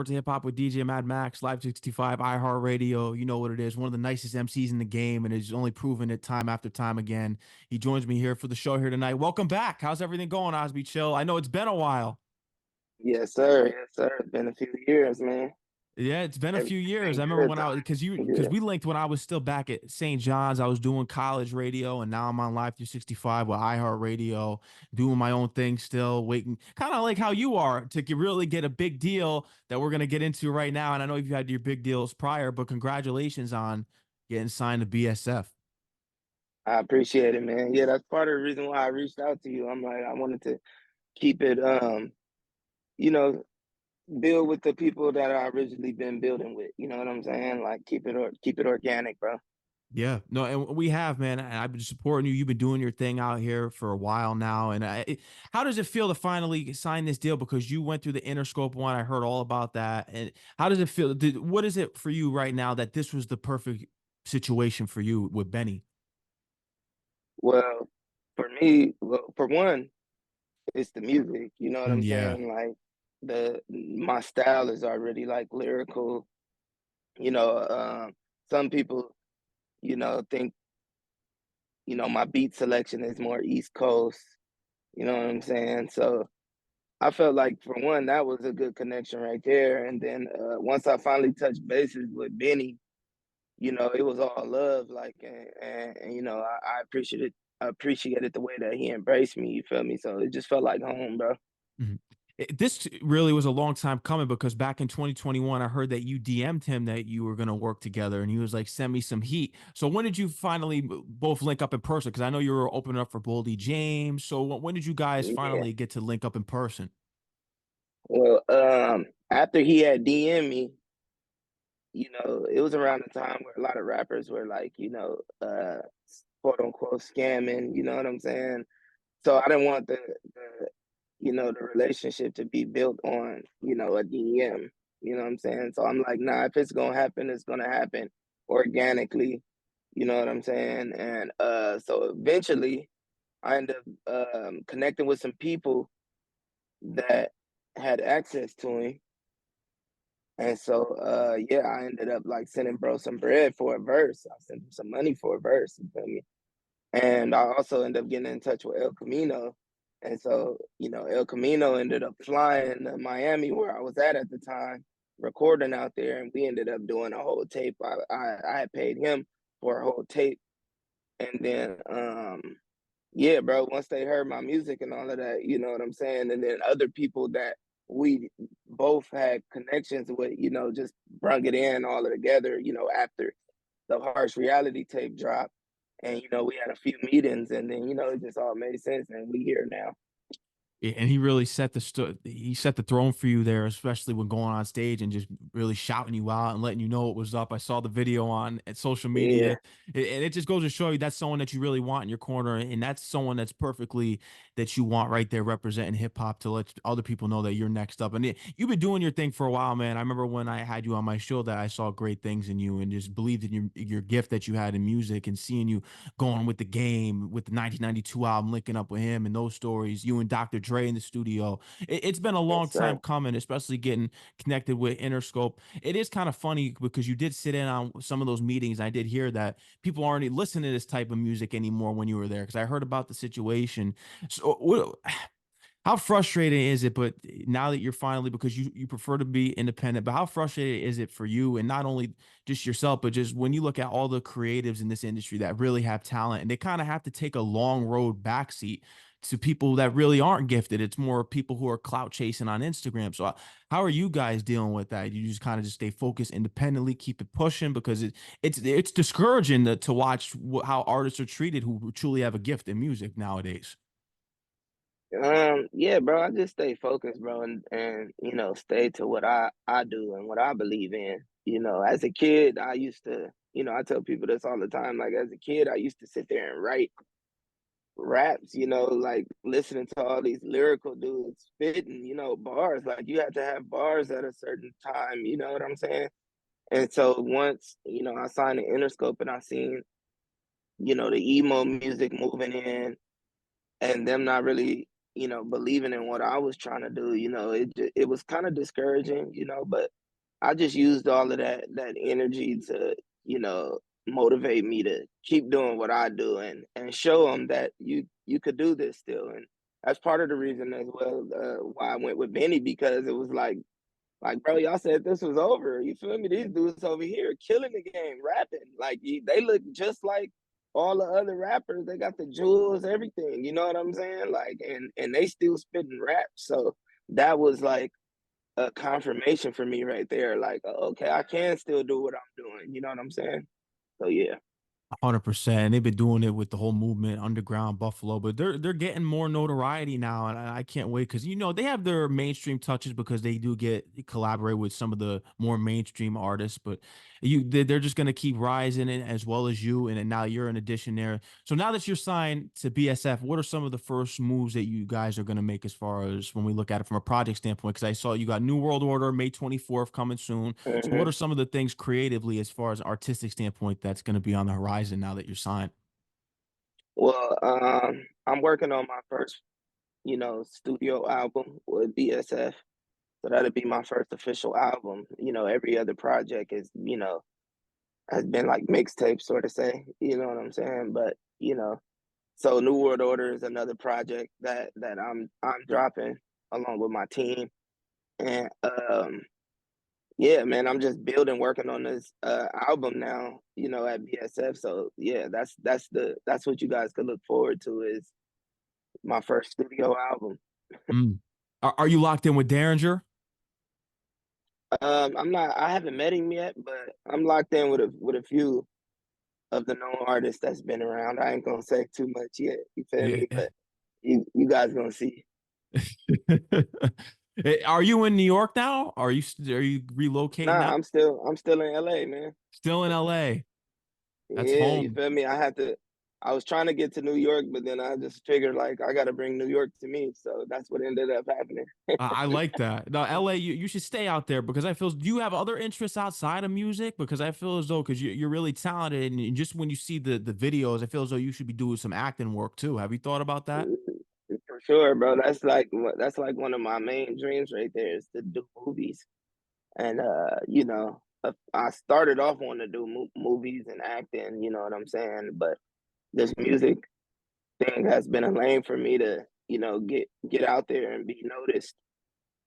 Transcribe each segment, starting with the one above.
To hip hop with DJ Mad Max, Live 65, iHeartRadio. You know what it is. One of the nicest MCs in the game, and has only proven it time after time again. He joins me here for the show here tonight. Welcome back. How's everything going, Osbe Chill? I know it's been a while. Yes, sir. Yes, sir. It's been a few years, man. Yeah, it's been a few Everything years. been I remember good when I was though. because Good. we linked when I was still back at St. John's. I was doing college radio, and now I'm on Live 365 with iHeartRadio, doing my own thing still, waiting, kind of like how you are to really get a big deal that we're gonna get into right now. And I know you've had your big deals prior, but congratulations on getting signed to BSF. I appreciate it, man. Yeah, that's part of the reason why I reached out to you. I'm like, I wanted to keep it, you know, build with the people that I originally been building with. You know what I'm saying? Like, keep it organic, bro. Yeah, no, and we have, man. I've been supporting you. You've been doing your thing out here for a while now. And how does it feel to finally sign this deal? Because you went through the Interscope one. I heard all about that. And how does it feel? What is it for you right now that this was the perfect situation for you with Benny? Well, for me, well, for one, it's the music. You know what I'm Yeah, saying? Like, the my style is already like lyrical. You know, some people, think my beat selection is more East Coast. You know what I'm saying? So I felt like for one, that was a good connection right there. And then once I finally touched bases with Benny, it was all love. Like, and I appreciated the way that he embraced me. You feel me? So it just felt like home, bro. mhm. This really was a long time coming because back in 2021, I heard that you DM'd him that you were going to work together, and he was like, "Send me some heat." So when did you finally both link up in person? Because I know you were opening up for Boldy James. So when did you guys Yeah. finally get to link up in person? Well, after he had DM me, it was around the time where a lot of rappers were like, quote unquote scamming. You know what I'm saying? So I didn't want the relationship to be built on, a DM. You know what I'm saying? So I'm like, nah, if it's gonna happen, it's gonna happen organically. You know what I'm saying? And so eventually I ended up connecting with some people that had access to him. And so yeah, I ended up like sending bro some bread for a verse. I sent him some money for a verse, you feel me? And I also ended up getting in touch with El Camino. And so, El Camino ended up flying to Miami where I was at the time, recording out there. And we ended up doing a whole tape. I had paid him for a whole tape. And then, yeah, bro, once they heard my music and all of that, you know what I'm saying? And then other people that we both had connections with, just brung it in all together, after the harsh reality tape dropped. And we had a few meetings, and then it just all made sense, and we here now. And he really he set the throne for you there, especially when going on stage and just really shouting you out and letting you know what was up. I saw the video on at social media, Yeah, and it just goes to show you that's someone that you really want in your corner, and that's someone that's perfectly that you want right there representing hip hop to let other people know that you're next up. And you've been doing your thing for a while, man. I remember when I had you on my show that I saw great things in you and just believed in your gift that you had in music and seeing you going with the game with the 1992 album, linking up with him and those stories. You and Dr. Dre in the studio. It's been a long yes, time sir. coming, especially getting connected with Interscope. It is kind of funny because you did sit in on some of those meetings. I did hear that people aren't listening to this type of music anymore when you were there because I heard about the situation. So how frustrating is it? But now that you're finally, because you prefer to be independent, but how frustrating is it for you, and not only just yourself, but just when you look at all the creatives in this industry that really have talent, and they kind of have to take a long road backseat to people that really aren't gifted. It's more people who are clout chasing on Instagram. So how are you guys dealing with that? You just kind of just stay focused independently, keep it pushing because it's discouraging to watch how artists are treated who truly have a gift in music nowadays. Yeah, bro, I just stay focused, bro, and stay to what I do and what I believe in. As a kid, I used to, I tell people this all the time. Like as a kid, I used to sit there and write raps, like listening to all these lyrical dudes spitting, bars. Like you had to have bars at a certain time, you know what I'm saying? And so once, I signed the Interscope and I seen, the emo music moving in and them not really believing in what I was trying to do. It was kind of discouraging, but I just used all of that energy to, you know, motivate me to keep doing what I do and show them that you could do this still. And that's part of the reason as well why I went with Benny, because it was like, bro, y'all said this was over. You feel me? These dudes over here killing the game, rapping. Like they look just like all the other rappers. They got the jewels, everything. You know what I'm saying? Like, and they still spitting rap. So that was like a confirmation for me right there. Like, okay, I can still do what I'm doing. You know what I'm saying? So yeah. 100%. They've been doing it with the whole movement, underground Buffalo, but they're getting more notoriety now, and I can't wait because they have their mainstream touches because they do get collaborate with some of the more mainstream artists, but they're just gonna keep rising as well as you, and now you're an addition there. So now that you're signed to BSF, what are some of the first moves that you guys are gonna make as far as when we look at it from a project standpoint? Because I saw you got New World Order May 24th coming soon. So what hmm are some of the things creatively as far as artistic standpoint that's going to be on the horizon now that you're signed? Well, I'm working on my first, studio album with BSF. So that'll be my first official album. Every other project is, has been like mixtape sort of say, you know what I'm saying? But, so New World Order is another project that I'm dropping along with my team. And yeah, man, I'm just building, working on this album now, at BSF. So yeah, that's what you guys could look forward to is my first studio album. Mm. Are you locked in with Derringer? I haven't met him yet, but I'm locked in with a few of the known artists that's been around. I ain't gonna say too much yet. You feel Yeah. me? But you guys gonna see. Are you in New York now? Are you relocating Nah, now? I'm still in LA, man. Still in LA. That's Yeah, you home. feel me? I was trying to get to New York, but then I just figured like I gotta bring New York to me. So that's what ended up happening. I like that. No, LA, you should stay out there because I feel. Do you have other interests outside of music? Because I feel as though because you're really talented, and just when you see the videos, I feel as though you should be doing some acting work too. Have you thought about that? For sure, bro. That's like one of my main dreams right there is to do movies. And I started off wanting to do movies and acting, you know what I'm saying? But this music thing has been a lane for me to, get out there and be noticed.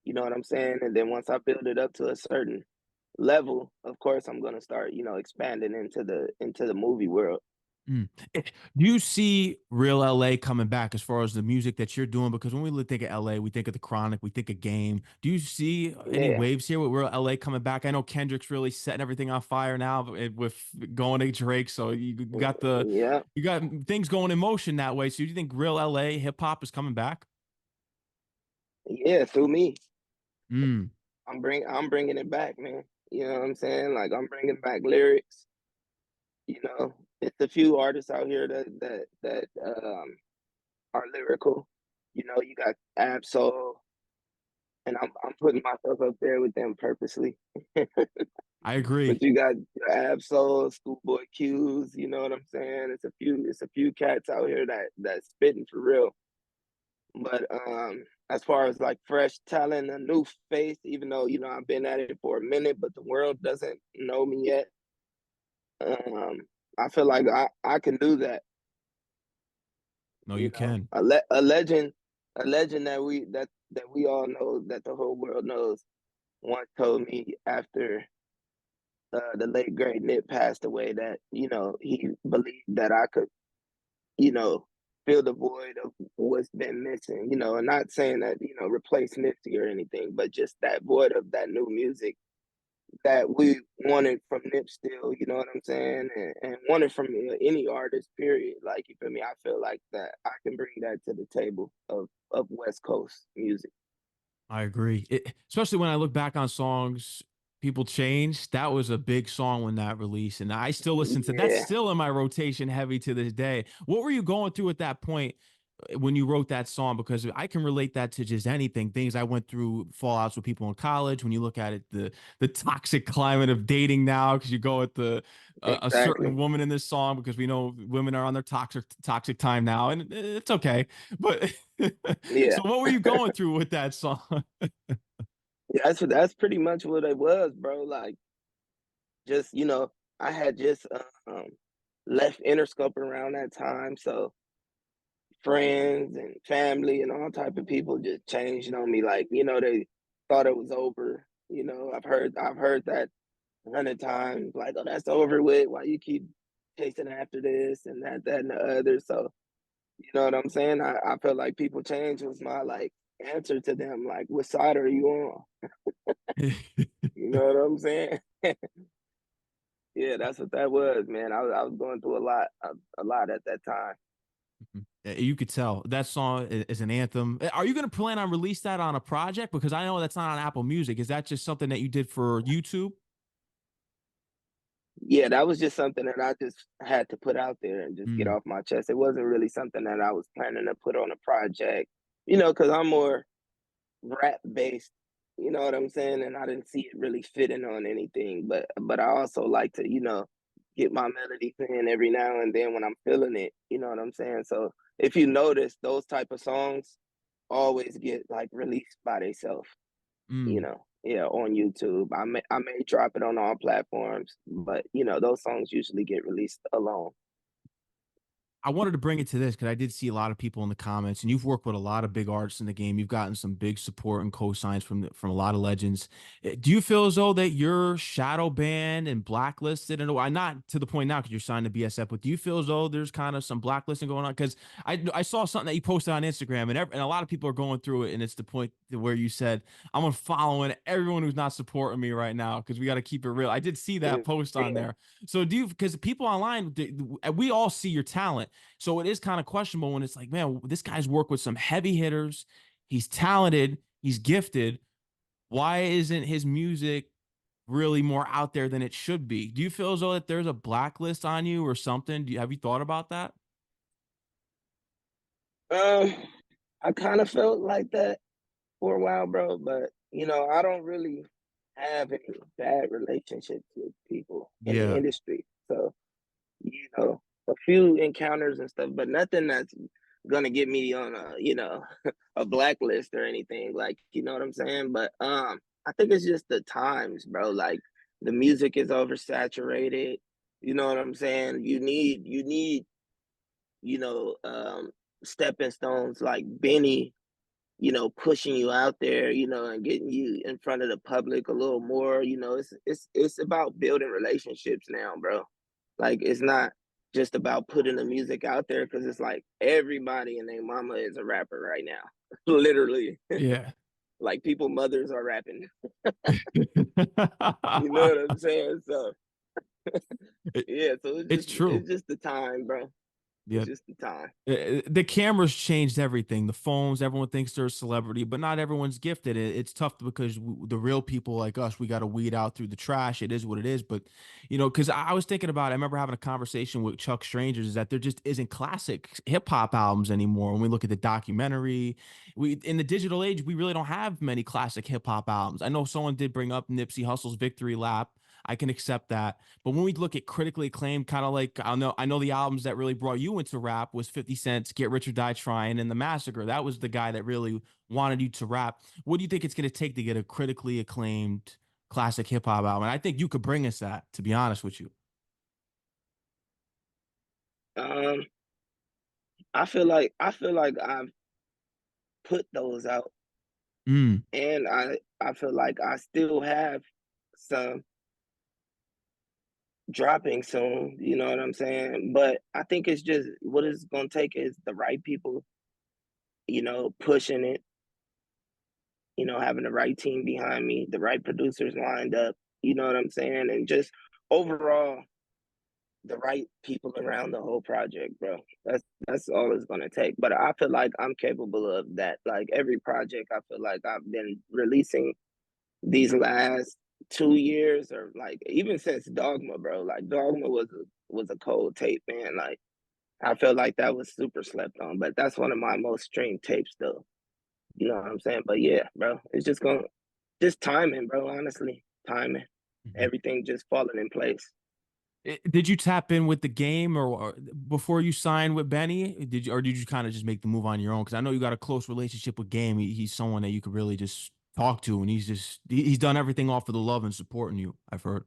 You know what I'm saying? And then once I build it up to a certain level, of course I'm gonna start, expanding into the movie world. Mm. Do you see real LA coming back as far as the music that you're doing? Because when we think of LA, we think of the Chronic, we think of Game. Do you see any Yeah. waves here with real LA coming back? I know Kendrick's really setting everything on fire now with going to Drake. So Yeah. you got things going in motion that way. So do you think real LA hip hop is coming back? Yeah, through me. Mm, I'm bringing it back, man. You know what I'm saying? Like I'm bringing back lyrics. It's a few artists out here that are lyrical. You got Absol, and I'm putting myself up there with them purposely. I But agree. you got Absol, Schoolboy Q's. You know what I'm saying? It's a few cats out here that's spitting for real. But as far as like fresh talent, a new face, even though I've been at it for a minute, but the world doesn't know me yet. Um, I feel like I can do that. No, you can. A legend that we all know, that the whole world knows, once told me after the late great Nip passed away that he believed that I could you know fill the void of what's been missing. And not saying that replace Nipsey or anything, but just that void of that new music that we wanted from Nip still, you know what I'm saying? And wanted from any artist, period. Like, you feel me? I feel like that I can bring that to the table of West Coast music. I agree. Especially when I look back on songs, People Change. That was a big song when that released. And I still listen to that's Yeah. still in my rotation heavy to this day. What were you going through at that point? when you wrote that song? Because I can relate that to just anything, things I went through, fallouts with people in college. When you look at it, the toxic climate of dating now, because you go with the a certain Exactly. woman in this song, because we know women are on their toxic time now, and it's okay. But Yeah. so what were you going through with that song? Yeah, that's pretty much what it was, bro. Like, just, I had just left Interscope around that time, so friends and family and all type of people just changed on me. Like, they thought it was over. I've heard that 100 times. Like, oh, that's over with. Why you keep chasing after this and that, and the other? So, you know what I'm saying? I felt like people change was my like answer to them. Like, what side are you on? You know what I'm saying? Yeah, that's what that was, man. I was going through a lot at that time. You could tell that song is an anthem. Are you going to plan on release that on a project? Because I know that's not on Apple Music. Is that just something that you did for YouTube? Yeah, that was just something that I just had to put out there and just get Mm, off my chest. It wasn't really something that I was planning to put on a project, because I'm more rap based, you know what I'm saying? And I didn't see it really fitting on anything. But I also like to, get my melody in every now and then when I'm feeling it, you know what I'm saying? So if you notice, those type of songs always get like released by themselves. mm. Yeah, on YouTube. I may drop it on all platforms, but those songs usually get released alone. I wanted to bring it to this because I did see a lot of people in the comments, and you've worked with a lot of big artists in the game. You've gotten some big support and cosigns from a lot of legends. Do you feel as though that you're shadow banned and blacklisted? And I not to the point now because you're signed to BSF, but do you feel as though there's kind of some blacklisting going on? Because I saw something that you posted on Instagram, and a lot of people are going through it, and it's the point where you said I'm unfollowing everyone who's not supporting me right now because we got to keep it real. I did see that post on Yeah. there. So do you? Because people online, we all see your talent. So it is kind of questionable when it's like, man, this guy's worked with some heavy hitters. He's talented. He's gifted. Why isn't his music really more out there than it should be? Do you feel as though that there's a blacklist on you or something? Have you thought about that? Um, I kind of felt like that for a while, bro, but I don't really have any bad relationships with people in the Yeah. industry. So, a few encounters and stuff, but nothing that's gonna get me on a blacklist or anything. Like, you know what I'm saying? But I think it's just the times, bro. Like, the music is oversaturated. You know what I'm saying? You need, you know, um stepping stones like Benny, pushing you out there, and getting you in front of the public a little more. It's about building relationships now, bro. Like, it's not just about putting the music out there because it's like everybody and their mama is a rapper right now. Literally. Yeah. Like, people mothers are rapping. You know what I'm saying? So It- yeah, so it's it's just true. it's just the time, bro. It's Yeah. just the time. The cameras changed everything. The phones, everyone thinks they're a celebrity, but not everyone's gifted. It's tough because the real people like us, we got to weed out through the trash. It is what it is. But, because I was thinking about it, I remember having a conversation with Chuck Strangers is that there just isn't classic hip hop albums anymore. When we look at the documentary, in the digital age, we really don't have many classic hip hop albums. I know someone did bring up Nipsey Hussle's Victory Lap. I can accept that. But when we look at critically acclaimed, kind of like I know the albums that really brought you into rap was 50 Cent's Get Rich or Die Trying and The Massacre. That was the guy that really wanted you to rap. What do you think it's going to take to get a critically acclaimed classic hip hop album? And I think you could bring us that, to be honest with you. Um, I feel like I've put those out, Mm. and I feel like I still have some dropping soon, you know what I'm saying? But I think it's just what it's gonna take is the right people, pushing it, having the right team behind me, the right producers lined up, you know what I'm saying? And just overall the right people around the whole project, bro. That's all it's gonna take. But I feel like I'm capable of that. Like, every project I feel like I've been releasing these last 2 years, or like even since Dogma, bro. Like, Dogma was a cold tape, man. Like, I feel like that was super slept on, but that's one of my most streamed tapes though. You know what I'm saying? But yeah, bro, it's just timing, bro, honestly. Timing. Mhm. Everything just falling in place. Did you tap in with the game or before you signed with Benny? Did you, or did you kind of just make the move on your own? Because I know you got a close relationship with Game. He's someone that you could really just talk to, and he's done everything all for the love and supporting you. I've heard.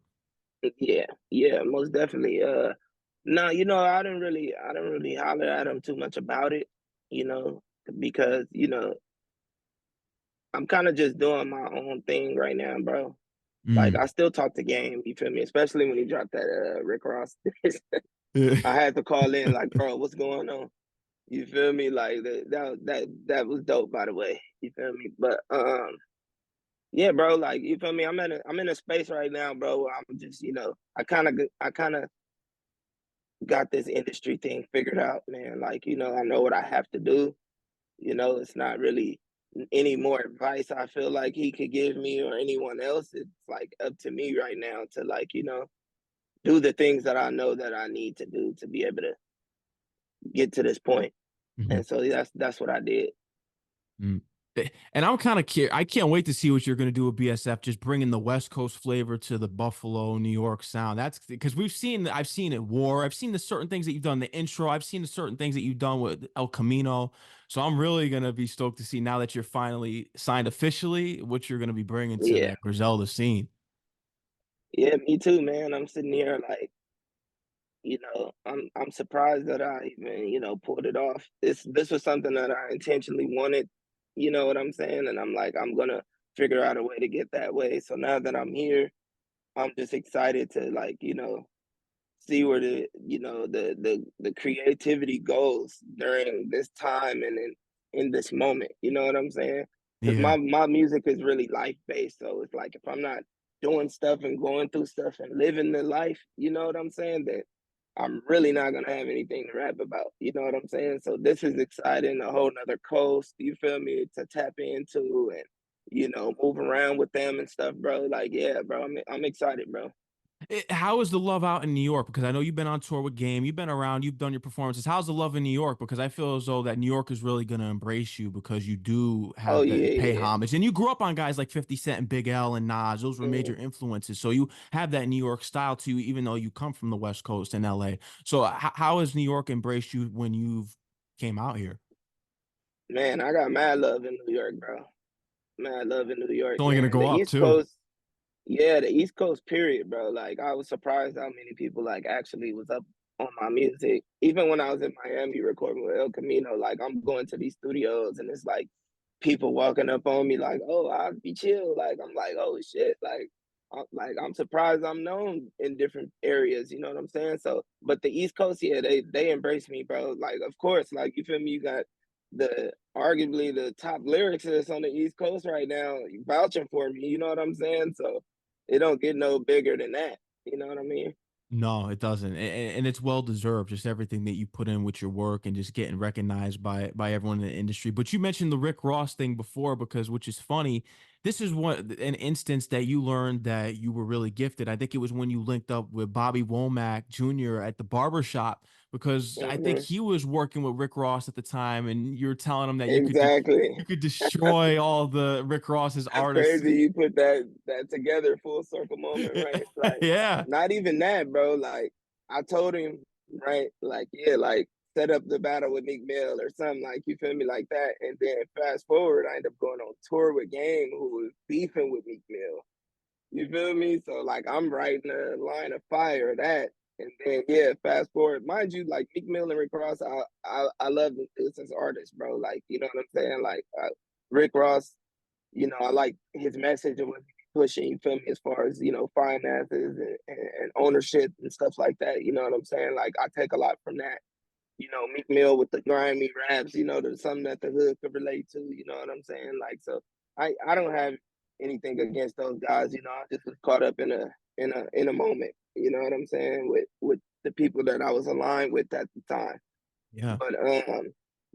Yeah, yeah, most definitely. No, I didn't really holler at him too much about it, you know, because, I'm kind of just doing my own thing right now, bro. Like Mm. I still talk to Game, you feel me? Especially when he dropped that Rick Ross. Yeah. I had to call in like, bro, what's going on? You feel me? Like that was dope, by the way. You feel me? But yeah, bro, like you feel me? I'm in a space right now, bro, where I'm just, I kind of got this industry thing figured out, man. Like, I know what I have to do. It's not really any more advice I feel like he could give me or anyone else. It's like up to me right now to like, do the things that I know that I need to do to be able to get to this point. Mhm. And so that's what I did. Mm. And I'm kind of curious. I can't wait to see what you're going to do with BSF, just bringing the West Coast flavor to the Buffalo, New York sound. That's because I've seen it War. I've seen the certain things that you've done, the intro. I've seen the certain things that you've done with El Camino. So I'm really going to be stoked to see now that you're finally signed officially, what you're going to be bringing to Yeah. that Griselda scene. Yeah, me too, man. I'm sitting here like, I'm surprised that I even, pulled it off. This was something that I intentionally wanted, you know what I'm saying? And I'm like, I'm gonna figure out a way to get that way. So now that I'm here, I'm just excited to like, see where the creativity goes during this time and in this moment. You know what I'm saying? Because Yeah. my music is really life based. So it's like if I'm not doing stuff and going through stuff and living the life, you know what I'm saying? That I'm really not gonna have anything to rap about. You know what I'm saying? So this is exciting, a whole nother coast, you feel me, to tap into and move around with them and stuff, bro. Like, yeah, bro, I'm excited, bro. How is the love out in New York? Because I know you've been on tour with Game, you've been around, you've done your performances. How's the love in New York? Because I feel as though that New York is really going to embrace you because you do Oh have yeah, that pay yeah. homage, and you grew up on guys like 50 Cent and Big L and Nas. Those were Yeah. major influences. So you have that New York style to you, even though you come from the West Coast in LA. So how has New York embraced you when you've came out here? Man, I got mad love in New York, bro. Mad love in New York, It's only going to man. go The up East too. Coast, yeah, the East Coast period, bro. Like I was surprised how many people like actually was up on my music. Even when I was in Miami recording with El Camino, like I'm going to these studios and it's like people walking up on me like, "Oh, Osbe Chill." Like I'm like, "Oh shit." I'm surprised I'm known in different areas, you know what I'm saying? So, but the East Coast, yeah, they embrace me, bro. Like of course, like you feel me, you got the arguably the top lyricist on the East Coast right now vouching for me, you know what I'm saying? So it don't get no bigger than that. You know what I mean? No, it doesn't, and it's well deserved. Just everything that you put in with your work and just getting recognized by everyone in the industry. But you mentioned the Rick Ross thing before, because which is funny. This is an instance that you learned that you were really gifted. I think it was when you linked up with Bobby Womack Jr. at the barber shop, because I think Hmm. he was working with Rick Ross at the time, and you're telling him that Exactly. you could destroy all the Rick Ross's That's artists. crazy. You put that together, full circle moment, right? Like, Yeah. not even that, bro. Like, I told him, right? Like, yeah, like set up the battle with Meek Mill or something. Like, you feel me, like that. And then fast forward, I end up going on tour with Game, who was beefing with Meek Mill. You feel me? So like, I'm writing a line of fire of that. And then yeah, fast forward, mind you, like Meek Mill and Rick Ross, I love this as artists, bro. Like, you know what I'm saying? Like Rick Ross, I like his message and what he's pushing, you feel me, as far as, finances and ownership and stuff like that. You know what I'm saying? Like, I take a lot from that. Meek Mill with the grimy raps, there's something that the hood could relate to, you know what I'm saying? Like, so I don't have anything against those guys, I just was caught up in a moment, you know what I'm saying, with the people that I was aligned with at the time. Yeah. But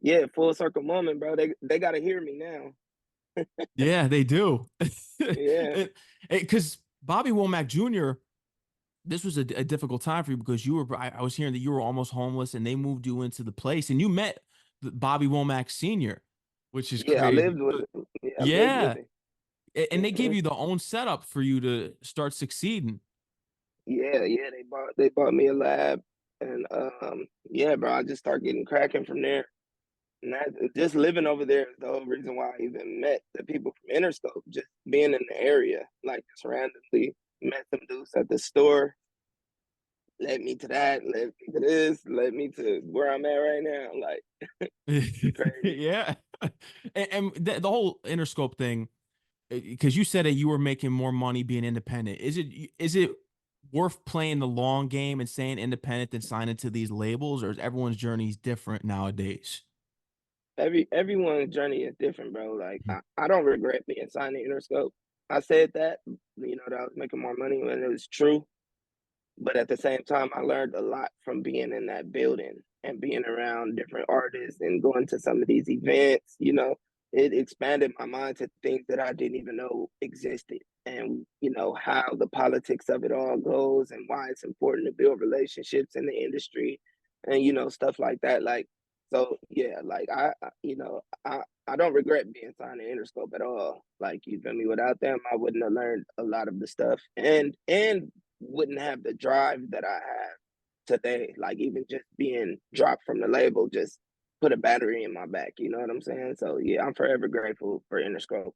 yeah, full circle moment, bro. They gotta hear me now. Yeah, they do. Yeah. Because Bobby Womack Jr., this was a difficult time for you because I was hearing that you were almost homeless and they moved you into the place and you met Bobby Womack Sr., which is Yeah, I lived crazy. with him. Yeah, I lived with Yeah. him. And they gave Mhm. you the own setup for you to start succeeding. Yeah, yeah, they bought me a lab, and yeah, bro, I just started getting cracking from there. And that just living over there is the whole reason why I even met the people from Interscope. Just being in the area, like just randomly met some dudes at the store, led me to that, led me to this, led me to where I'm at right now. Like it's crazy. Yeah. And the whole Interscope thing, because you said that you were making more money being independent. Is it worth playing the long game and staying independent than signing to these labels, or is everyone's journeys different nowadays? Everyone's journey is different, bro. Like Mhm. I don't regret being signed to Interscope. I said that, that I was making more money when it was true. But at the same time, I learned a lot from being in that building and being around different artists and going to some of these events. It expanded my mind to things that I didn't even know existed. And, how the politics of it all goes and why it's important to build relationships in the industry and, stuff like that. Like, so yeah, like I don't regret being signed to Interscope at all. Like, you feel me? Without them, I wouldn't have learned a lot of the stuff and wouldn't have the drive that I have today. Like, even just being dropped from the label just put a battery in my back. You know what I'm saying? So yeah, I'm forever grateful for Interscope.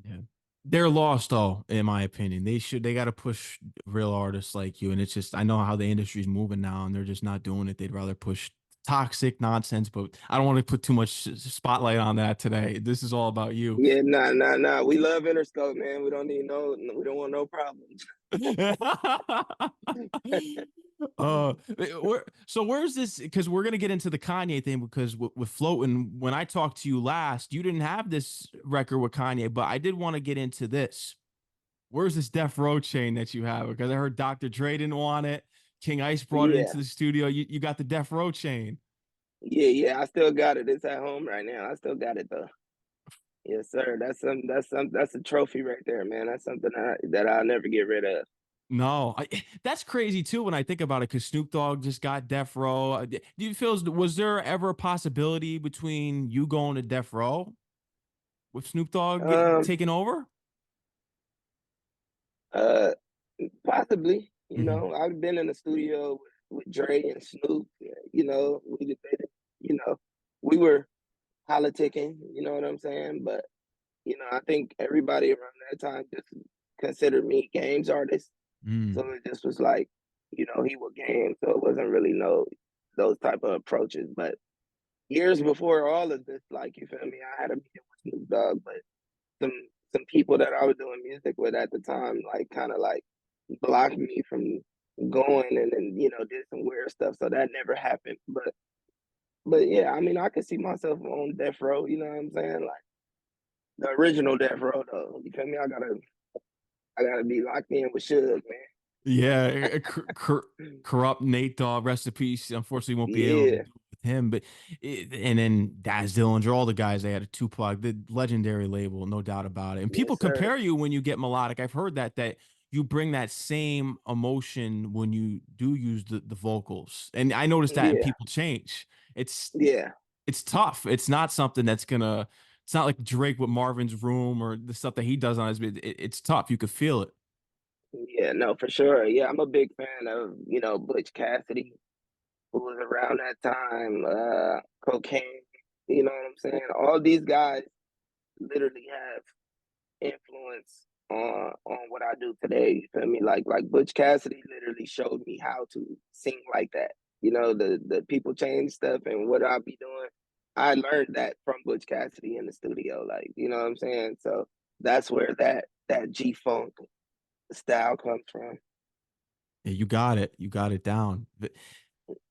Yeah. They're lost though, in my opinion. They got to push real artists like you. And it's just, I know how the industry's moving now and they're just not doing it. They'd rather push toxic nonsense, but I don't want to put too much spotlight on that today. This is all about you. Yeah, nah, nah, nah. We love Interscope, man. We don't want no problems. Where's this? Because we're gonna get into the Kanye thing because with Floatin, when I talked to you last, you didn't have this record with Kanye, but I did want to get into this. Where's this Death Row chain that you have? Because I heard Dr. Dre didn't want it. King Ice brought it into Yeah, the studio. You got the Death Row chain. yeah, yeah. I still got it. It's at home right now. I still got it though. Yes, sir. That's a trophy right there, man. That's something that I'll never get rid of. No, that's crazy too when I think about it. Because Snoop Dogg just got Death Row. Do you feel was there ever a possibility between you going to Death Row with Snoop Dogg Um, taking over? uh, Possibly. Hmm. I've been in the studio with Dre and Snoop. We debated. You know, we were politicking. You know what I'm saying? But I think everybody around that time just considered me games artist. So Mm. it just was like, he was game. So it wasn't really no those type of approaches. But years before all of this, like, you feel me, I had a meeting with Snoop Dogg, but some some people that I was doing music with at the time, like, kind of like blocked me from going, and then did some weird stuff. So that never happened. But yeah, I mean, I could see myself on death row. You know what I'm saying? Like the original death row, though. You feel me? I gotta be locked in with Suge, Yeah, man. corrupt Nate Dogg, rest in peace. Unfortunately, won't be able to Yeah, do it with him. But and then Daz Dillinger, all the guys they had a Tupac, the legendary label, no doubt about it. And people yes, sir. compare you when you get melodic. I've heard that you bring that same emotion when you do use the vocals, and I noticed that, and Yeah, people change. It's yeah, it's tough. It's not something that's gonna. It's not like Drake with Marvin's Room or the stuff that he does on his. It's tough. You could feel it. yeah. No, for sure. Yeah, I'm a big fan of Butch Cassidy, who was around that time. Cocaine. You know what I'm saying? All these guys literally have influence on what I do today. You feel me? Like Butch Cassidy literally showed me how to sing like that. The people change stuff and what I'll be doing. I learned that from Butch Cassidy in the studio. Like, you know what I'm saying? So that's where that G Funk style comes from. Yeah, you got it. You got it down.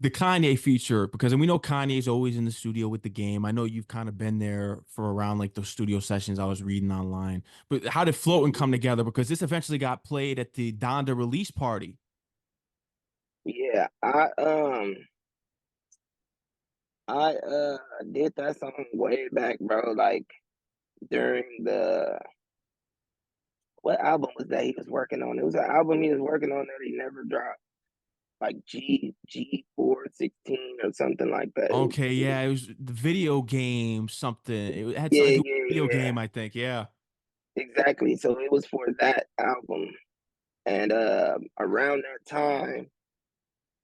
The Kanye feature, because we know Kanye's always in the studio with the game. I know you've kind of been there for around like those studio sessions I was reading online. But how did Floatin' come together? Because this eventually got played at the Donda release party. Yeah, I did that song way back, bro. Like during the what album was that he was working on? It was an album he was working on that he never dropped, like G416 or something like that. Okay, yeah, it was the video game something. It had something Yeah, to do yeah, with video yeah, game, I think. Yeah. exactly. So it was for that album, and around that time,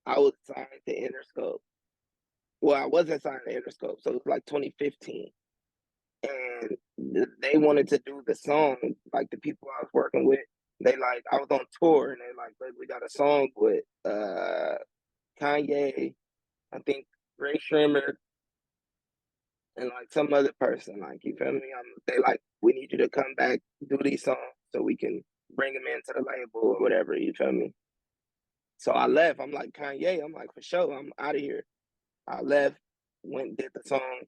I was signed to Interscope. Well, I wasn't signed to Interscope, so it was like 2015, and they wanted to do the song. Like the people I was working with, they like I was on tour, and they like, look, we got a song with Kanye, I think Ray Shrimmer, and like some other person. Like you feel me? They like, we need you to come back, do these songs, so we can bring them into the label or whatever. You feel me? So I left. I'm like Kanye. I'm like for sure. I'm out of here. I left, went did the song.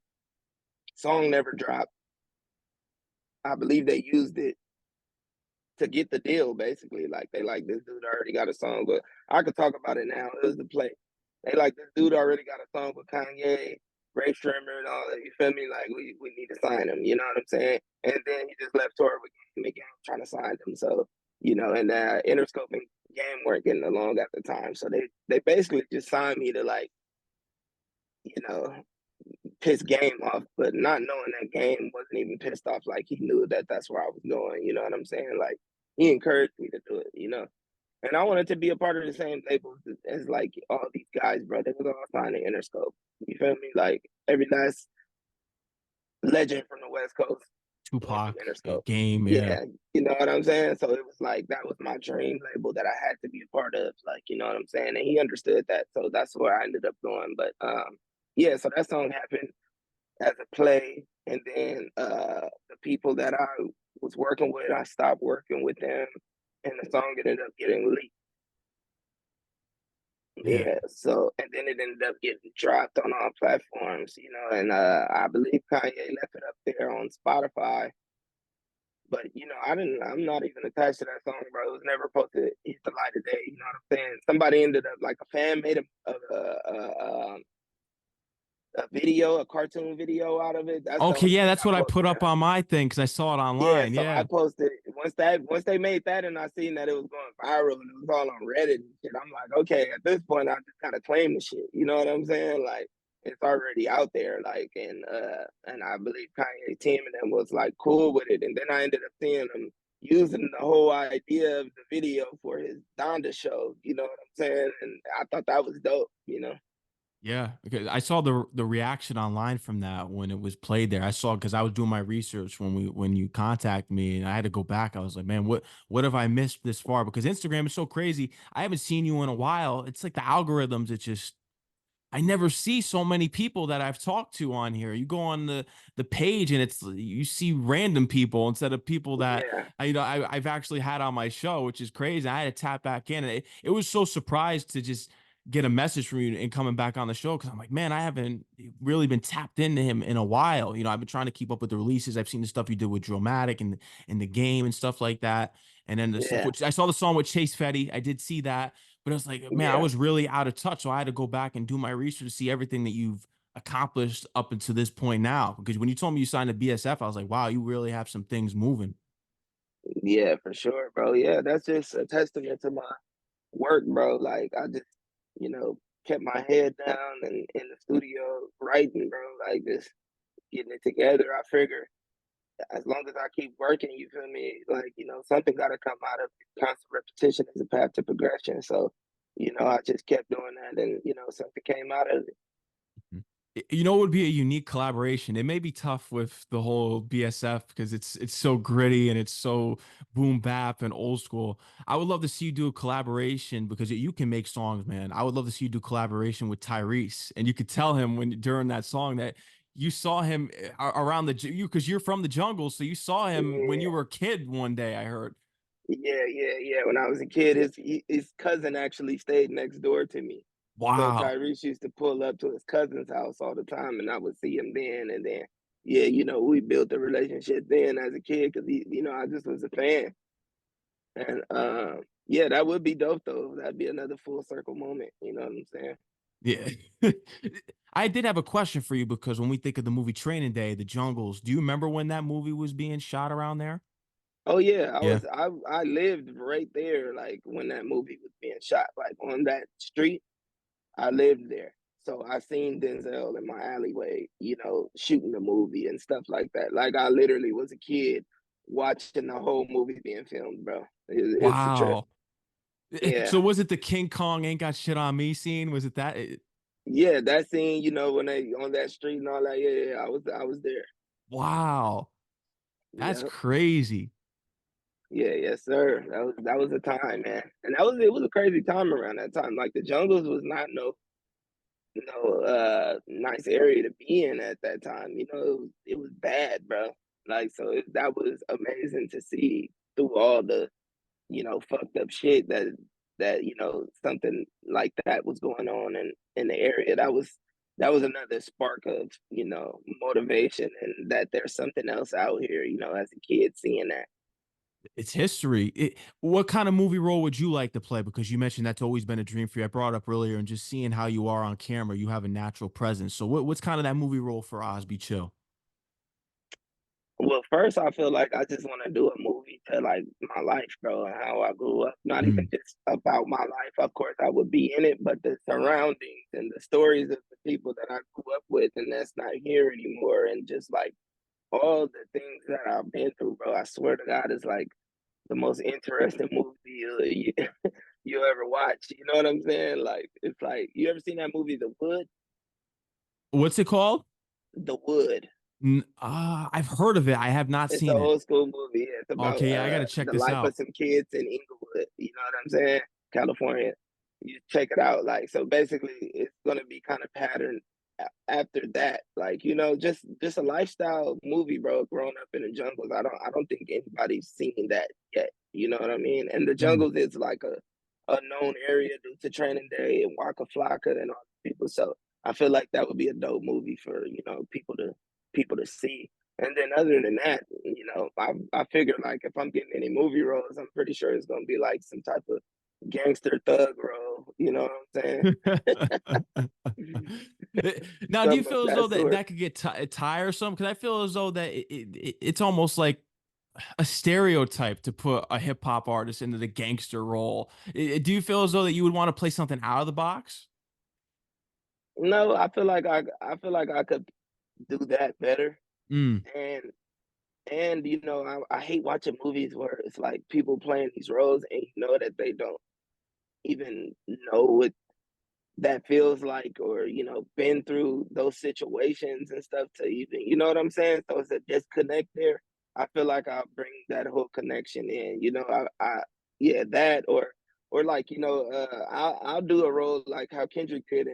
Song never dropped. I believe they used it to get the deal, basically. Like they like this dude already got a song, but I could talk about it now. It was the play. They like this dude already got a song with Kanye, Ray Shrimmer, and all that. You feel me? Like we need to sign him. You know what I'm saying? And then he just left tour with Game again, trying to sign him. So and Interscope and Game weren't getting along at the time, so they basically just signed me to like you know piss Game off, but not knowing that Game wasn't even pissed off. Like he knew that that's where I was going. You know what I'm saying? Like he encouraged me to do it. And I wanted to be a part of the same label as like all these guys, bro. They was all signed to Interscope. You feel me? Like every last legend from the West Coast went through Tupac, Interscope. game, yeah. Yeah, you know what I'm saying? So it was like that was my dream label that I had to be a part of. Like, you know what I'm saying? And he understood that. So that's where I ended up going. But yeah, so that song happened as a play. And then the people that I was working with, I stopped working with them and the song ended up getting leaked. Yeah. Yeah, so and then it ended up getting dropped on all platforms, and I believe Kanye left it up there on Spotify. But I'm not even attached to that song, bro. It was never supposed to hit the light of day. You know what I'm saying? Somebody ended up like a fan made a video, a cartoon video out of it. That's the Okay, only yeah, thing that's I what I put posted. up on my thing because I saw it Yeah, online. so I Yeah. posted once they made that and I seen that it was going viral and it was all on Reddit and shit. I'm like, okay, at this point I just gotta claim the shit. You know what I'm saying? Like it's already out there. Like and I believe Kanye team and them was like cool with it. And then I ended up seeing them using the whole idea of the video for his Donda show. You know what I'm saying? And I thought that was dope. Yeah, because I saw the reaction online from that when it was played there. I saw because I was doing my research when you contact me, and I had to go back. I was like, man, what have I missed this far? Because Instagram is so crazy. I haven't seen you in a while. It's like the algorithms. It's just I never see so many people that I've talked to on here. You go on the page and it's you see random people instead of people that Yeah, I've actually had on my show, which is crazy. I had to tap back in, and it was so surprised to just get a message from you and coming back on the show because I'm like, man, I haven't really been tapped into him in a while. I've been trying to keep up with the releases. I've seen the stuff you did with Drillmatic and the game and stuff like that. And then the stuff yeah, which I saw the song with Chase Fetty. I did see that. But I was like, man, I yeah. was really out of touch. So I had to go back and do my research to see everything that you've accomplished up until this point now. Because when you told me you signed a BSF, I was like, wow, you really have some things moving. Yeah, for sure, bro. Yeah, that's just a testament to my work, bro. Like I just, you know, kept my head down and in the studio writing, bro. Like just getting it together. I figure as long as I keep working, you feel me? Like, something gotta come out of it. Constant repetition is a path to progression. So, I just kept doing that and something came out of it. Mhm. You know, it would be a unique collaboration. It may be tough with the whole BSF because it's so gritty and it's so boom bap and old school. I would love to see you do a collaboration because you can make songs, man. I would love to see you do collaboration with Tyrese, and you could tell him when during that song that you saw him around you because you're from the jungle, so you saw him when you Yeah, were a kid one day. I heard. yeah, yeah, yeah. When I was a kid, his cousin actually stayed next door to me. So Wow. Tyrese used to pull up to his cousin's house all the time, and I would see him then. And then, yeah, we built a relationship then as a kid because I just was a fan. And yeah, that would be dope though. That'd be another full circle moment. You know what I'm saying? Yeah. I did have a question for you because when we think of the movie Training Day, the jungles, do you remember when that movie was being shot around there? Oh yeah, Yeah. I lived right there, like when that movie was being shot, like on that street. I lived there. So I seen Denzel in my alleyway, you know, shooting the movie and stuff like that. Like I literally was a kid watching the whole movie being filmed, bro. It's a trip. Wow. Yeah. So was it the King Kong ain't got shit on me scene? Was it that? Yeah, that scene, you know, when they on that street and all that, yeah, I was there. Wow. That's Yeah. crazy. Yeah, yes, sir. That was a time, man. And it was a crazy time around that time. Like the jungles was not nice area to be in at that time. You know, it was bad, bro. Like so that was amazing to see through all the, fucked up shit that, something like that was going on in the area. That was another spark of, motivation and that there's something else out here, as a kid seeing that. It's history. What kind of movie role would you like to play? Because you mentioned that's always been a dream for you. I brought up earlier, and just seeing how you are on camera, you have a natural presence. So, what's kind of that movie role for Osby Chill? Well, first, I feel like I just want to do a movie to like my life, bro, and how I grew up. Not even Mm. just about my life. Of course, I would be in it, but the surroundings and the stories of the people that I grew up with, and that's not here anymore, and just like all the things that I've been through, bro. I swear to God, it's like the most interesting movie you'll ever watch. You know what I'm saying? Like, it's like you ever seen that movie, The Wood? What's it called? The Wood. I've heard of it. I have not It's an seen it. old school movie. Yeah, it's about Okay, yeah, I got to check the this life of out. some kids in Inglewood. You know what I'm saying? California. You check it out. Like so, basically, it's gonna be kind of patterned after that. Like just a lifestyle movie, bro. Growing up in the jungles. I don't think anybody's seen that yet. You know what I mean? And the Mm. jungles is like a known area due to Training Day and Waka Flocka and all the people. So I feel like that would be a dope movie for people to see. And then other than that, I figure like if I'm getting any movie roles, I'm pretty sure it's gonna be like some type of gangster thug role. You know what I'm saying? Now, do you Something of feel as though that that sort. that could get tiresome? Because I feel as though that it's almost like a stereotype to put a hip hop artist into the gangster role. Do you feel as though that you would want to play something out of the box? No, I feel like I could do that better. Mm, And I hate watching movies where it's like people playing these roles and you know that they don't even know what that feels like or been through those situations and stuff to even what I'm saying, so it's a disconnect there. I feel like I'll bring that whole connection in, I yeah, that or like I'll do a role like how Kendrick did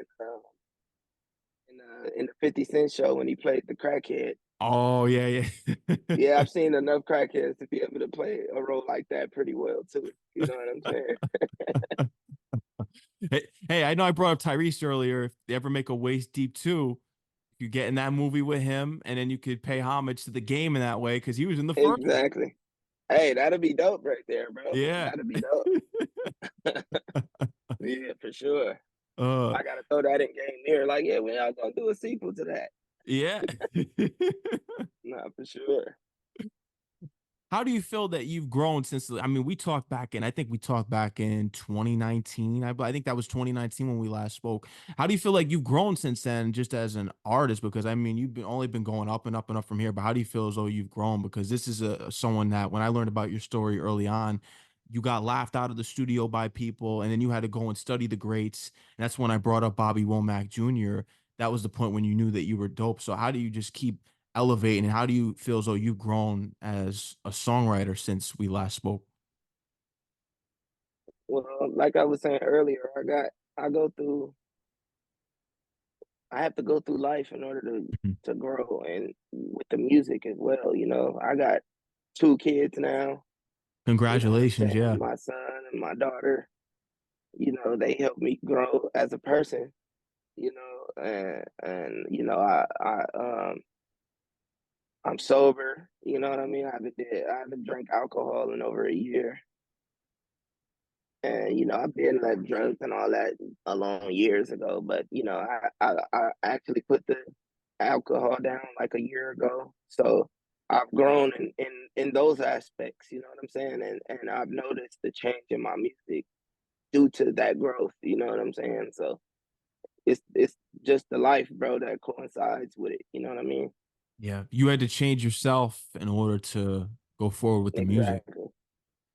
in the 50 Cent show when he played the crackhead. oh yeah, yeah. Yeah, I've seen enough crackheads to be able to play a role like that pretty well too, you know what I'm saying. Hey, I know I brought up Tyrese earlier. If they ever make a Waist Deep 2, you get in that movie with him, and then you could pay homage to the game in that way because he was in the first one. Exactly. Hey, that'll be dope right there, bro. Yeah. That'll be dope. Yeah, for sure. uh, I gotta throw that in game there. Like, yeah, we all gonna do a sequel to that. yeah. Nah, for sure. How do you feel that you've grown since? I mean, I think we talked back in 2019. I think that was 2019 when we last spoke. How do you feel like you've grown since then, just as an artist? Because I mean, only been going up and up and up from here. But how do you feel as though you've grown? Because this is someone that when I learned about your story early on, you got laughed out of the studio by people, and then you had to go and study the greats. And that's when I brought up Bobby Womack Jr. That was the point when you knew that you were dope. So how do you just keep elevating? And how do you feel as though you've grown as a songwriter since we last spoke? Well, like I was saying earlier, I go through I have to go through life in order Mhm. to grow and with the music as well, I got two kids now, you know what I'm Congratulations. saying? Yeah. My son and my daughter, they help me grow as a person, and I'm sober, you know what I mean? I haven't drank alcohol in over a year. And I've been like drugs and all that along years ago, but I actually put the alcohol down like a year ago. So I've grown in those aspects, you know what I'm saying? And I've noticed the change in my music due to that growth, you know what I'm saying? So it's just the life, bro, that coincides with it, you know what I mean? Yeah, you had to change yourself in order to go forward with the music. Exactly.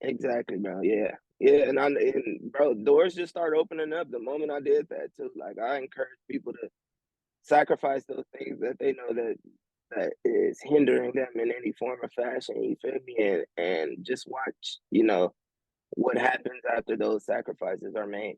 Exactly, bro. Yeah. Yeah, and bro, doors just start opening up the moment I did that too. Like I encourage people to sacrifice those things that they know that is hindering them in any form or fashion. You feel me? And just watch, what happens after those sacrifices are made.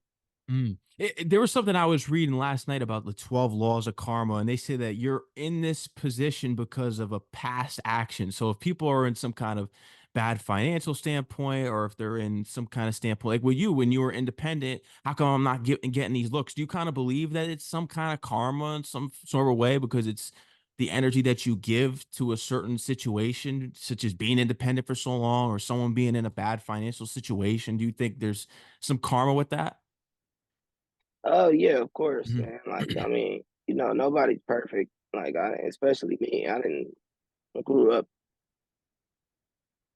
There was something I was reading last night about the 12 laws of karma, and they say that you're in this position because of a past action. So if people are in some kind of bad financial standpoint, or if they're in some kind of standpoint, like with you, when you were independent, how come I'm not getting these looks? Do you kind of believe that it's some kind of karma in some sort of way because it's the energy that you give to a certain situation, such as being independent for so long or someone being in a bad financial situation? Do you think there's some karma with that? Oh yeah, of course, Mhm. man. Like I mean, nobody's perfect. Like especially me. I didn't grew up,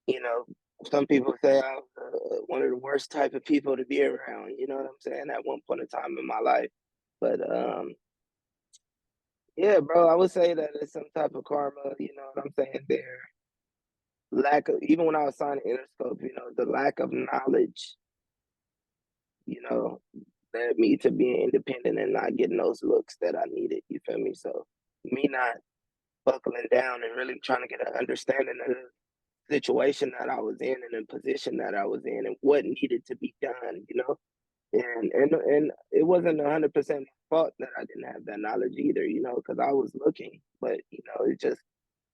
you know, some people say I was one of the worst type of people to be around, you know what I'm saying, at one point in time in my life. But yeah, bro, I would say that it's some type of karma, you know what I'm saying? There lack of even when I was signing Interscope, the lack of knowledge, you know, led me to being independent and not getting those looks that I needed. You feel me? So me not buckling down and really trying to get an understanding of the situation that I was in and the position that I was in and what needed to be done, and it wasn't 100% my fault that I didn't have that knowledge either, because I was looking, but it's just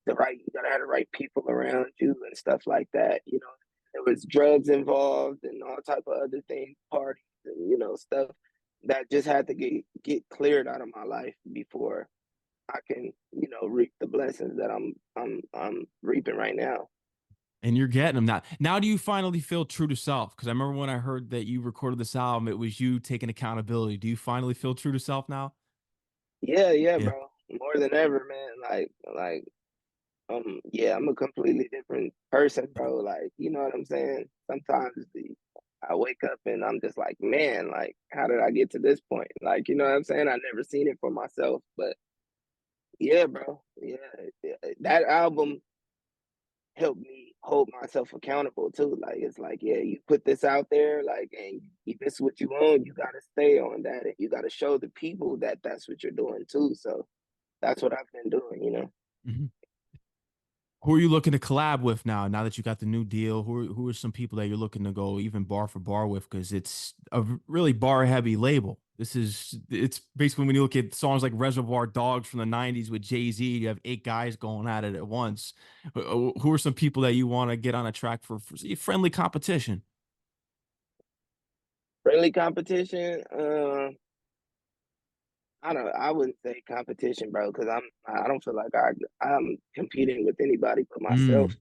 you gotta have the right people around you and stuff like that. There was drugs involved and all type of other things, parties and stuff that just had to get cleared out of my life before I can reap the blessings that I'm reaping right now. And you're getting them now. Now, do you finally feel true to self? Because I remember when I heard that you recorded this album, it was you taking accountability. Do you finally feel true to self now? Yeah, yeah, Yeah. bro, more than ever, man. Yeah, I'm a completely different person, bro. Like, you know what I'm saying? Sometimes I wake up and I'm just like, man, like, how did I get to this point? Like, you know what I'm saying? I never seen it for myself, but yeah, bro. Yeah, that album helped me hold myself accountable too. Like, it's like, yeah, you put this out there, like, and if this is what you own, you gotta stay on that, and you gotta show the people that that's what you're doing too. So that's what I've been doing. Mhm. Who are you looking to collab with now? Now that you got the new deal, who are some people that you're looking to go even bar for bar with? Because it's a really bar heavy label. It's basically when you look at songs like Reservoir Dogs from the '90s with Jay-Z, you have 8 guys going at it at once. Who are some people that you want to get on a track for friendly competition? Friendly competition. I wouldn't say competition, bro, because I don't feel like I'm competing with anybody but myself.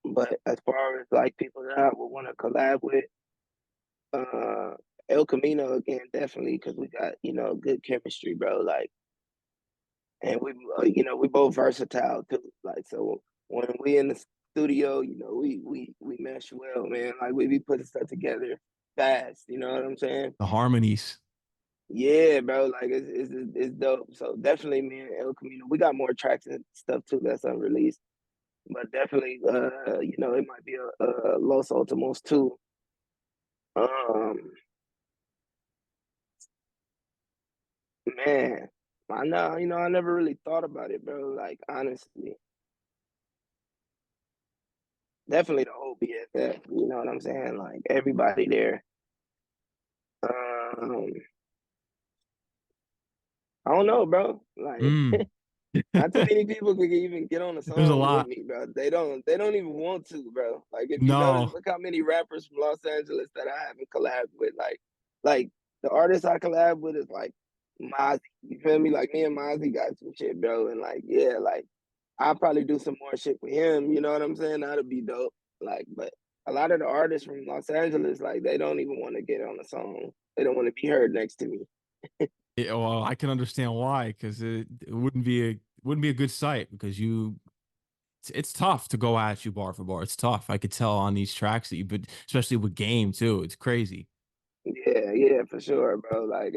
Mm, But as far as like people that I would want to collab with, uh, El Camino again, definitely, because we got good chemistry, bro. Like, and we both versatile too. Like, so when we in the studio, we mesh well, man. Like we be putting stuff together fast. You know what I'm saying? the harmonies. Yeah, bro. Like it's dope. So definitely me and El Camino. We got more tracks and stuff too that's unreleased. But definitely it might be a Los Ultimos too. Um man. I know, I never really thought about it, bro. Like honestly. Definitely the whole BSF, you know what I'm saying? Like everybody there. Um I don't know, bro. Like Mm. not too many people could even get on a There's a song with lot. me, bro. They don't even want to, bro. Like if you notice, No. look how many rappers from Los Angeles that I haven't collabed with. Like the artist I collab with is like Mozzie. You feel me? Like me and Mozzie got some shit, bro. And like, yeah, like I'll probably do some more shit with him, you know what I'm saying? That'd be dope. Like, but a lot of the artists from Los Angeles, like they don't even want to get on a song. They don't want to be heard next to me. Yeah, well, I can understand why, because it wouldn't be a good sight because you It's tough to go at you bar for bar. It's tough. I could tell on these tracks that you, but especially with Game too. It's crazy. Yeah, yeah, for sure, bro. Like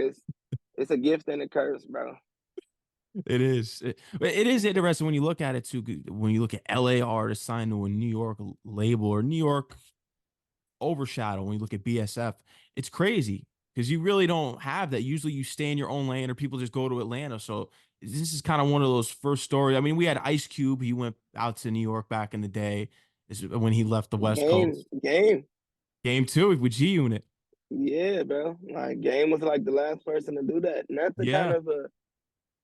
it's a gift and a curse, bro. It is. It is interesting when you look at it too. When you look at LA artists signed to a New York label or New York overshadow, when you look at BSF, it's crazy because you really don't have that. Usually you stay in your own lane or people just go to Atlanta. So this is kind of one of those first stories. I mean, we had Ice Cube. He went out to New York back in the day. This is when he left the West Game, Coast. game. Game two with G Unit. Yeah, bro. Like Game was like the last person to do that. And Yeah.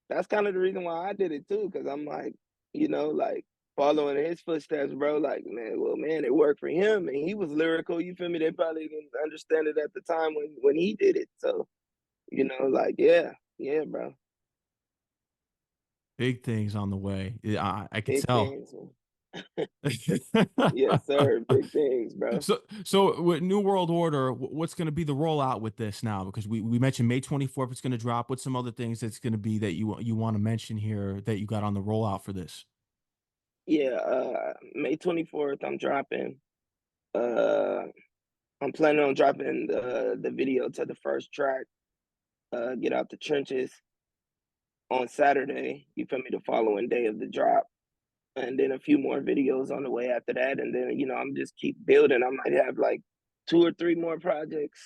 that's kind of the reason why I did it too, because I'm like, like following in his footsteps, bro. Like, man, well, man, it worked for him, and he was lyrical. You feel me? They probably didn't understand it at the time when he did it. So, like, yeah, yeah, bro, Big things on the way. I could big tell. things. Yes, sir, big things, bro. So with New World Order, what's going to be the rollout with this now? Because we mentioned May 24th it's going to drop. What's some other things that's going to be that you want to mention here that you got on the rollout for this? Yeah, May 24th, I'm dropping. Uh, I'm planning on dropping the video to the first track. Get out the trenches on Saturday. You feel me? The following day of the drop, and then a few more videos on the way after that. And then I'm just keep building. I might have like two or three more projects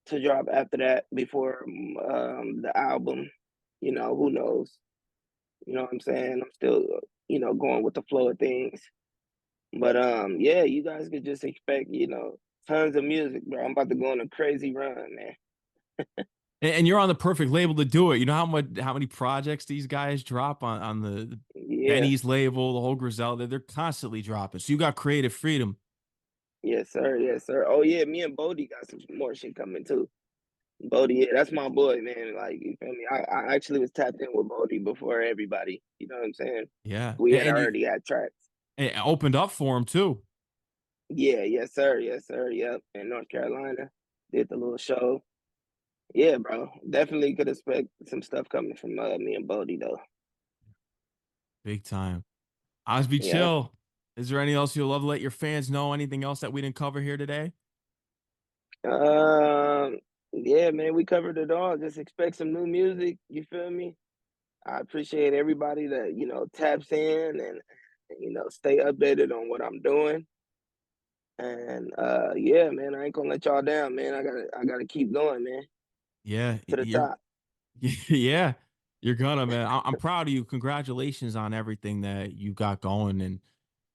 to drop after that before the album. Who knows? You know what I'm saying? I'm still going with the flow of things. But yeah, you guys could just expect tons of music, bro. I'm about to go on a crazy run, man. And you're on the perfect label to do it. You know how many projects these guys drop on the Yeah, Benny's label, the whole Griselda. They're constantly dropping. So you got creative freedom. yes, sir, yes, sir. Oh yeah, me and Bodie got some more shit coming too. Bodie, yeah, that's my boy, man. Like, you feel me? I actually was tapped in with Bodie before everybody. You know what I'm saying? Yeah, We had and you already had tracks. and it opened up for him too. Yeah, yes, sir, yes, sir. Yep, in North Carolina, did the little show. Yeah, bro, definitely could expect some stuff coming from me and Bodie though. Big time. Osbe Yeah. Chill. Is there anything else you'd love to let your fans know? Anything else that we didn't cover here today? Um. Yeah, man, we covered it all. Just expect some new music. You feel me? I appreciate everybody that taps in and stay updated on what I'm doing. And yeah, man, I ain't gonna let y'all down, man. I gotta keep going, man, Yeah, to the you're top. yeah, you're gonna, man. I'm proud of you. Congratulations on everything that you got going, and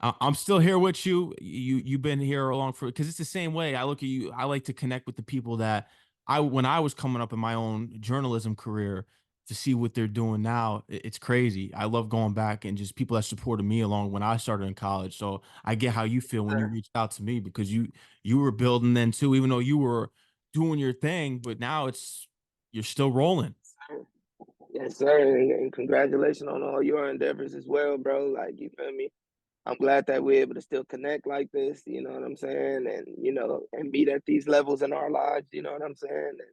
I'm still here with you. You've been here along for because it's the same way. I look at you. I like to connect with the people that when I was coming up in my own journalism career to see what they're doing now. It's crazy. I love going back and just people that supported me along when I started in college. So I get how you feel when you Sir. reached out to me because you were building then too, even though you were doing your thing, but now you're still rolling. Sir. Yes, sir. And congratulations on all your endeavors as well, bro. Like, you feel me? I'm glad that we're able to still connect like this, you know what I'm saying? And, and meet at these levels in our lives, you know what I'm saying? And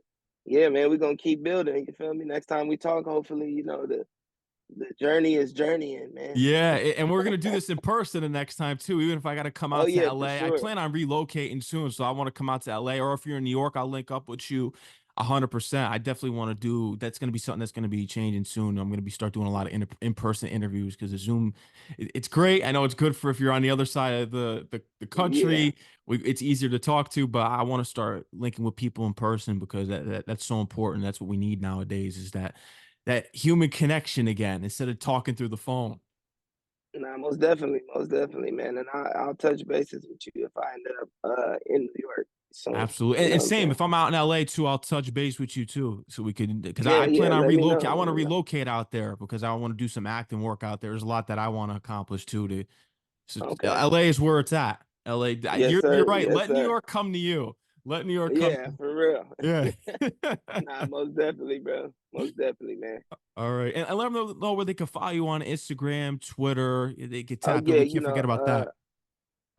yeah, man, we're gonna keep building, you feel me? Next time we talk, hopefully, the journey is journeying, man. Yeah, and we're gonna do this in person the next time too. Even if I got to come Oh out to yeah, for LA, I sure. plan on relocating soon, so I want to come out to LA. Or if you're in New York, I'll link up with you 100%. I definitely want to do. That's gonna be something that's gonna be changing soon. I'm gonna be start doing a lot of in-person interviews because the Zoom, it's great. I know it's good for if you're on the other side of the Yeah. country. It's easier to talk to, but I want to start linking with people in person because that's so important. That's what we need nowadays. Is that human connection again instead of talking through the phone. Nah, most definitely, man. And I'll touch bases with you if I end up in New York soon. Absolutely. You know And what I'm same, saying? if I'm out in LA too, I'll touch base with you too. So we could, because Yeah, I yeah, plan on let me relocate. know. I Let want to me know. relocate out there because I want to do some acting work out there. There's a lot that I want to accomplish too. So Okay. LA is where it's at. LA, Yes, you're sir. right. Yes, Let New sir. York come to you. Let New York come. Yeah, for real. Yeah. Nah, most definitely, bro. Most definitely, man. All right. And let them know where they can follow you on Instagram, Twitter. They can Oh tap in. yeah, We can't forget about that.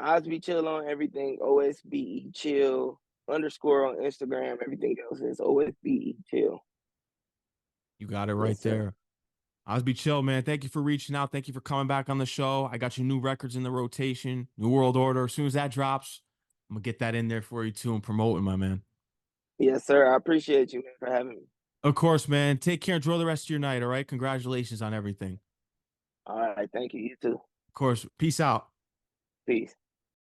Osbe Chill on everything. OSBE Chill underscore on Instagram. Everything else is OSBE Chill. You got it right Yes, sir. there. Osbe Chill, man. Thank you for reaching out. Thank you for coming back on the show. I got your new records in the rotation, New World Order. As soon as that drops, I'm gonna get that in there for you too and promote it, my man. Yes, sir. I appreciate you, man, for having me. Of course, man. Take care. Enjoy the rest of your night. All right. Congratulations on everything. All right. Thank you. You too. Of course. Peace out. Peace.